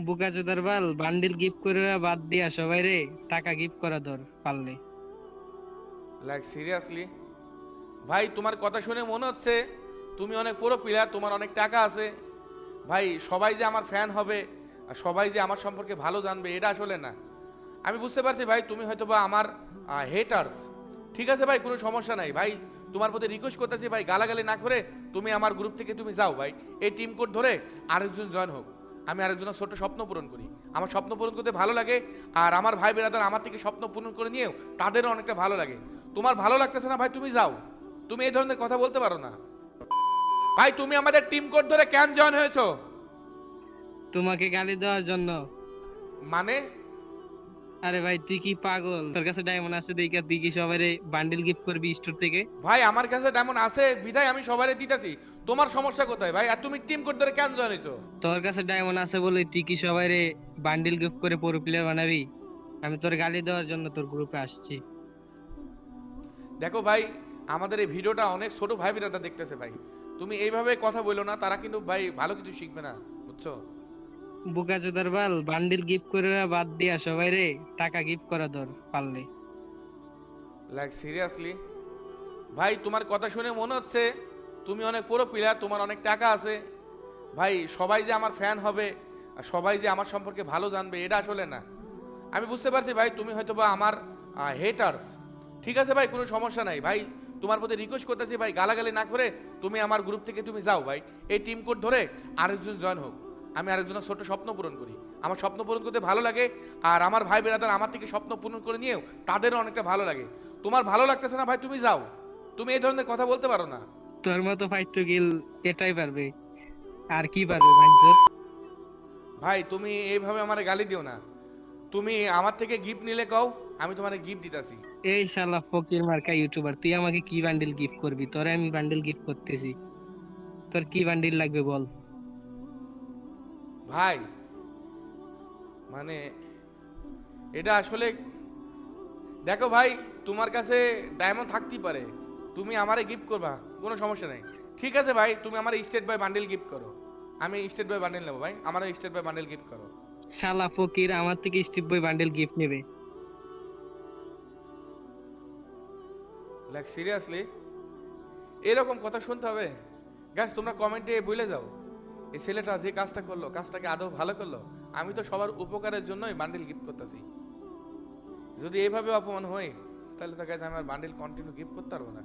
বোকাচোদার বাল bundle gift করে বাদ দিয়া সবাই রে টাকা গিফট করা ধর পারলে। লাইক সিরিয়াসলি ভাই, তোমার কথা শুনে মনে হচ্ছে তুমি অনেক পুরো প্লেয়ার, তোমার অনেক টাকা আছে। ভাই সবাই যে আমার ফ্যান হবে আর সবাই যে আমার সম্পর্কে ভালো জানবে এটা আসলে না। আমি বুঝতে পারছি ভাই, তুমি হয়তো বা আমার হেটার্স। ঠিক আছে ভাই, কোনো সমস্যা নাই ভাই। তোমার প্রতি রিকোয়েস্ট করতেছি ভাই, গালাগালি না করে তুমি আমার গ্রুপ থেকে তুমি যাও ভাই। এই টিম কোড ধরে আরেকজন জয়েন হোক। আমি আরেকজনের ছোট স্বপ্ন পূরণ করি। আমার স্বপ্ন পূরণ করতে ভালো লাগে। আর আমার ভাই বেরাদার আমার থেকে স্বপ্ন পূরণ করে নিয়েও তাদেরও অনেকটা ভালো লাগে। তোমার ভালো লাগতেছে না ভাই, তুমি যাও। তুমি এই ধরনের কথা বলতে পারো না ভাই। তুমি আমাদের টিম কোড ধরে কেন জয়েন হয়েছো? তোমাকে গালি দেওয়ার জন্য। মানে? আরে ভাই তুই কি পাগল? তোর কাছে ডায়মন্ড আছে দেখে তুই কি সবাই রে বান্ডিল গিফট করবি স্টোর থেকে? ভাই আমার কাছে ডায়মন্ড আছে বিধায় আমি সবারে দিতেছি। তোমার সমস্যা কোথায় ভাই? আর তুমি টিম কোড ধরে কেন জয়েন হয়েছো? তোর কাছে ডায়মন্ড আছে বলে তুই কি সবাই রে বান্ডিল গিফট করে প্রো প্লেয়ার বানাবি? আমি তোর গালি দেওয়ার জন্য তোর গ্রুপে আসছি। দেখো ভাই, আমাদের এই ভিডিওটা অনেক ছোট ভাই বিরাদা দেখতেছে ভাই। তুমি এইভাবে কথা বললো না, তারা কিন্তু ভাই ভালো কিছু শিখবে না, বুঝছো? বোকাচোদার বাল বান্ডিল গিফট করে বাদ দিয়া সবাই রে টাকা গিফট করা ধর পারলে। লাইক সিরিয়াসলি ভাই, তোমার কথা শুনে মনে হচ্ছে তুমি অনেক পুরো প্লেয়ার, তোমার অনেক টাকা আছে। ভাই সবাই যে আমার ফ্যান হবে আর সবাই যে আমার সম্পর্কে ভালো জানবে এটা আসলে না। আমি বুঝতে পারছি ভাই, তুমি হয়তো বা আমার হেটার্স। ঠিক আছে ভাই, কোনো সমস্যা নাই ভাই। তোমার প্রতি রিকোয়েস্ট করতেছি ভাই, গালাগালি না করে তুমি আমার গ্রুপ থেকে তুমি যাও ভাই। এই টিম কোড ধরে আরেকজন জয়েন হোক। আমি আরেকজনের ছোট স্বপ্ন পূরণ করি। আমার স্বপ্ন পূরণ করতে ভালো লাগে। আর আমার ভাই বেরাদার আমার থেকে স্বপ্ন পূরণ করে নিয়েও তাদেরও অনেকটা ভালো লাগে। তোমার ভালো লাগতেছে না ভাই, তুমি যাও। তুমি এই ধরনের কথা বলতে পারো না তোর মতো ফাইট টু কিল এটাই পারবে, আর কি পারবে ভাইজর? ভাই। তুমি এইভাবে আমার গালি দিও না। তুমি আমার থেকে গিফট নিলে কও, আমি তোমার গিফট দিতাছি। এই শালা ফকির মার্কা ইউটিউবার, তুই আমাকে কি বান্ডিল গিফট করবি? তোরে আমি বান্ডিল গিফট করতেছি, তোর কি বান্ডিল লাগবে বল। ভাই মানে এটা আসলে, দেখো ভাই, তোমার কাছে ডায়মন্ড থাকতেই পারে, তুমি আমারে গিফট করবা, কোনো সমস্যা নাই। ঠিক আছে ভাই, তুমি আমার স্টেট বাই বান্ডেল গিফট করো। আমি স্টেট বাই বান্ডেল নেবো ভাই, আমার স্টেট বাই বান্ডেল গিফট করো। শালা ফকির আমার থেকে স্টিপ বই বান্ডিল গিফট নেবে? লাইক সিরিয়াসলি এরকম কথা শুনতে হবে? গ্যাস তোমরা কমেন্টে বলে যাও, এই ছেলেটা যে কাজটা করলো কাজটাকে আদৌ ভালো করলো? আমি তো সবার উপকারের জন্যই বান্ডেল গিফট করতেছি। যদি এইভাবে অপমান হয় তাহলে তো গাইজ আমি আর বান্ডেল কন্টিনিউ গিফট করতে পারবো না।